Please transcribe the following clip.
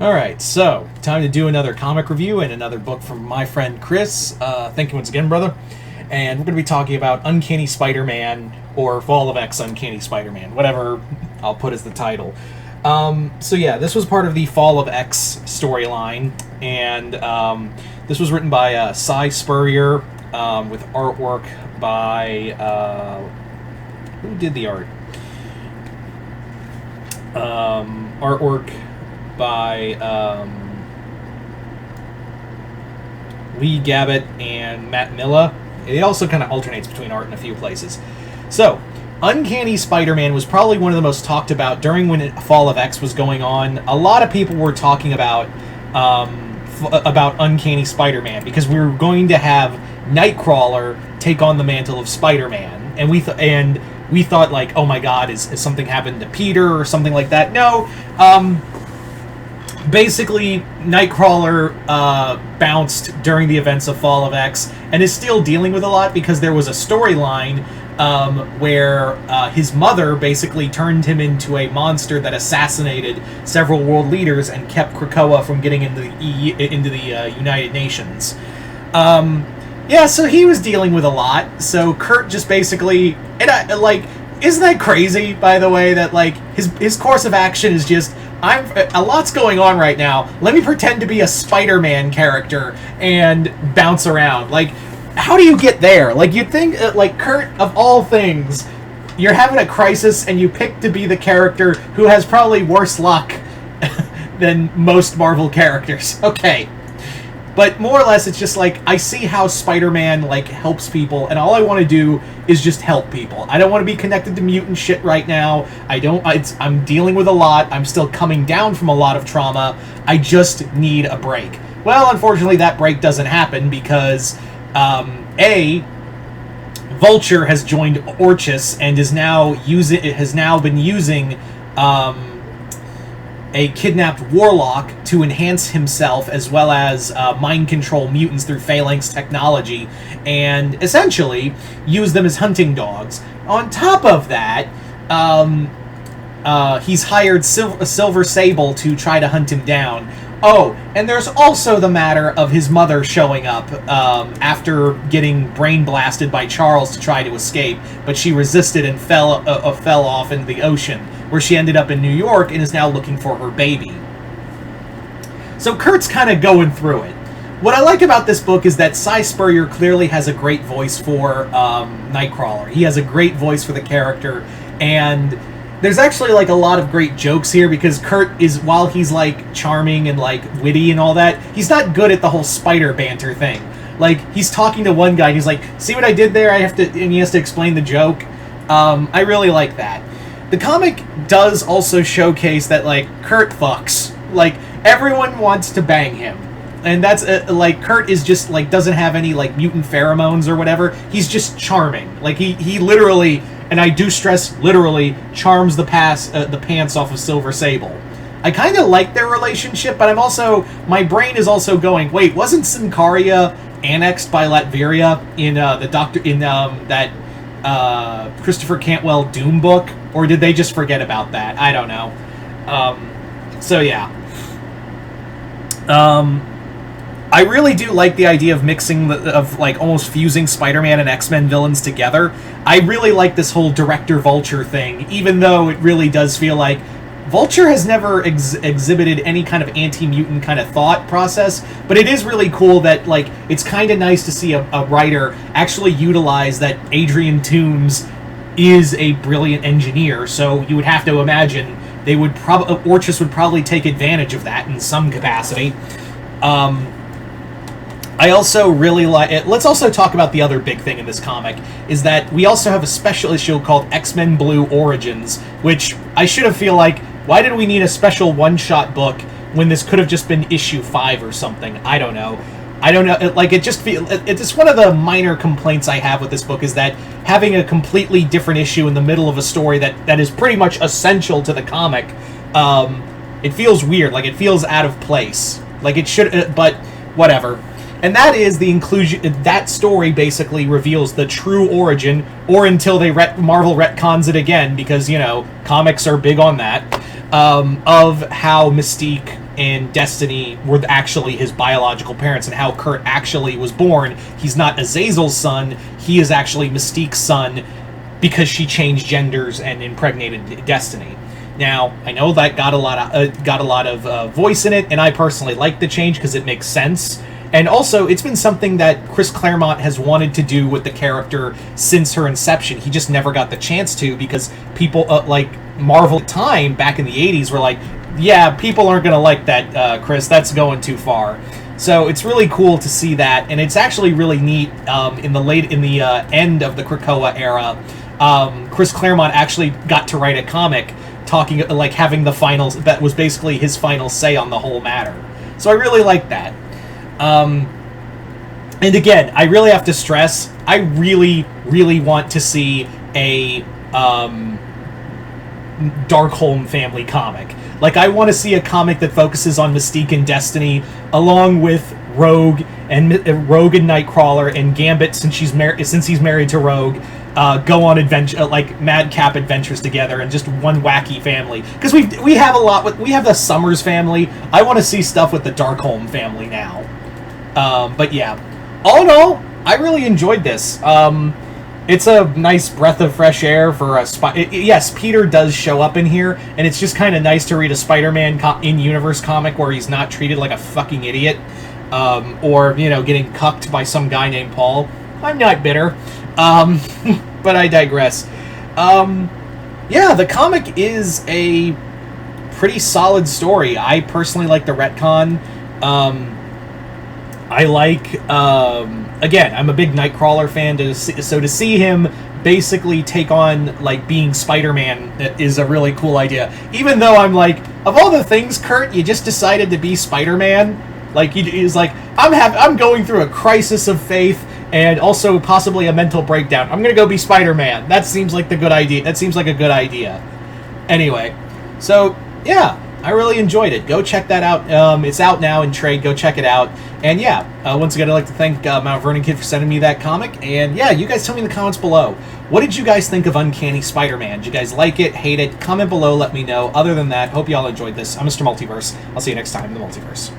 Alright, so, time to do another comic review and another book from my friend Chris. Thank you once again, brother. And we're going to be talking about Uncanny Spider-Man, or Fall of X Uncanny Spider-Man, whatever I'll put as the title. So yeah, this was part of the Fall of X storyline, and this was written by Cy Spurrier, with artwork by... who did the art? Artwork by Lee Gabbett and Matt Milla. It also kind of alternates between art in a few places. So, Uncanny Spider-Man was probably one of the most talked about during when Fall of X was going on. A lot of people were talking about Uncanny Spider-Man because we were going to have Nightcrawler take on the mantle of Spider-Man, and we thought like, oh my God, is something happened to Peter or something like that? No. Basically, Nightcrawler bounced during the events of Fall of X and is still dealing with a lot because there was a storyline where his mother basically turned him into a monster that assassinated several world leaders and kept Krakoa from getting into the United Nations. Yeah, so he was dealing with a lot. So Kurt just basically... isn't that crazy, by the way, that, like, his course of action is just... a lot's going on right now. Let me pretend to be a Spider-Man character and bounce around. Like, how do you get there? Like, you'd think, like, Kurt, of all things, you're having a crisis and you pick to be the character who has probably worse luck than most Marvel characters. Okay. But more or less, it's just like, I see how Spider-Man, like, helps people, and all I want to do is just help people. I don't want to be connected to mutant shit right now. I'm dealing with a lot. I'm still coming down from a lot of trauma. I just need a break. Well, unfortunately, that break doesn't happen because, Vulture has joined Orchis and has now been using, a kidnapped warlock to enhance himself as well as mind control mutants through Phalanx technology and essentially use them as hunting dogs. On top of that, he's hired Silver Sable to try to hunt him down. Oh, and there's also the matter of his mother showing up after getting brain blasted by Charles to try to escape, but she resisted and fell off into the ocean, where she ended up in New York and is now looking for her baby. So Kurt's kind of going through it. What I like about this book is that Cy Spurrier clearly has a great voice for Nightcrawler. He has a great voice for the character, and there's actually, like, a lot of great jokes here because Kurt is, while he's, like, charming and, like, witty and all that, he's not good at the whole spider banter thing. Like, he's talking to one guy and he's like, see what I did there? And he has to explain the joke. I really like that. The comic does also showcase that, like, Kurt fucks. Like, everyone wants to bang him. And that's, like, Kurt is just, like, doesn't have any, like, mutant pheromones or whatever. He's just charming. Like, he literally... and I do stress, literally, charms the pants off of Silver Sable. I kind of like their relationship, but my brain is also going, wait, wasn't Sincaria annexed by Latveria in that Christopher Cantwell Doom book? Or did they just forget about that? I don't know. So yeah. I really do like the idea of like, almost fusing Spider-Man and X-Men villains together. I really like this whole Director Vulture thing, even though it really does feel like Vulture has never exhibited any kind of anti-mutant kind of thought process, but it is really cool that, like, it's kind of nice to see a writer actually utilize that Adrian Toomes is a brilliant engineer, so you would have to imagine Orchis would probably take advantage of that in some capacity. I also really like it. Let's also talk about the other big thing in this comic, is that we also have a special issue called X-Men Blue Origins, which I should have feel like, why did we need a special one-shot book when this could have just been issue 5 or something? I don't know. It's one of the minor complaints I have with this book is that having a completely different issue in the middle of a story that is pretty much essential to the comic, it feels weird. Like, it feels out of place. Like, it should, but whatever. And that is the inclusion. That story basically reveals the true origin, or until Marvel retcons it again, because, you know, comics are big on that, of how Mystique and Destiny were actually his biological parents, and how Kurt actually was born. He's not Azazel's son, he is actually Mystique's son, because she changed genders and impregnated Destiny. Now, I know that got a lot of voice in it, and I personally like the change because it makes sense. And also, it's been something that Chris Claremont has wanted to do with the character since her inception. He just never got the chance to, because people like Marvel at the time, back in the 80s, were like, yeah, people aren't going to like that, Chris. That's going too far. So it's really cool to see that, and it's actually really neat. In the end of the Krakoa era, Chris Claremont actually got to write a comic talking, like, having the finals, that was basically his final say on the whole matter. So I really like that. And again, I really have to stress, I really, really want to see a Darkholme family comic. Like, I want to see a comic that focuses on Mystique and Destiny, along with Rogue and Nightcrawler and Gambit, since he's married to Rogue. Go on adventure, like madcap adventures together, and just one wacky family. Because we have a lot. We have the Summers family. I want to see stuff with the Darkholme family now. But yeah, all in all, I really enjoyed this. It's a nice breath of fresh air for a yes, Peter does show up in here, and it's just kind of nice to read a Spider-Man in-universe comic where he's not treated like a fucking idiot, or getting cucked by some guy named Paul. I'm not bitter. But I digress. Yeah, the comic is a pretty solid story. I personally like the retcon. I like, again, I'm a big Nightcrawler fan, so to see him basically take on, like, being Spider-Man is a really cool idea. Even though I'm like, of all the things, Kurt, you just decided to be Spider-Man? Like, he's like, I'm going through a crisis of faith, and also possibly a mental breakdown. I'm gonna go be Spider-Man. That seems like a good idea. Anyway, so yeah, I really enjoyed it. Go check that out. It's out now in trade. Go check it out. And yeah, once again, I'd like to thank Mount Vernon Kid for sending me that comic. And yeah, you guys tell me in the comments below, what did you guys think of Uncanny Spider-Man? Did you guys like it, hate it? Comment below, let me know. Other than that, hope you all enjoyed this. I'm Mr. Multiverse. I'll see you next time in the Multiverse.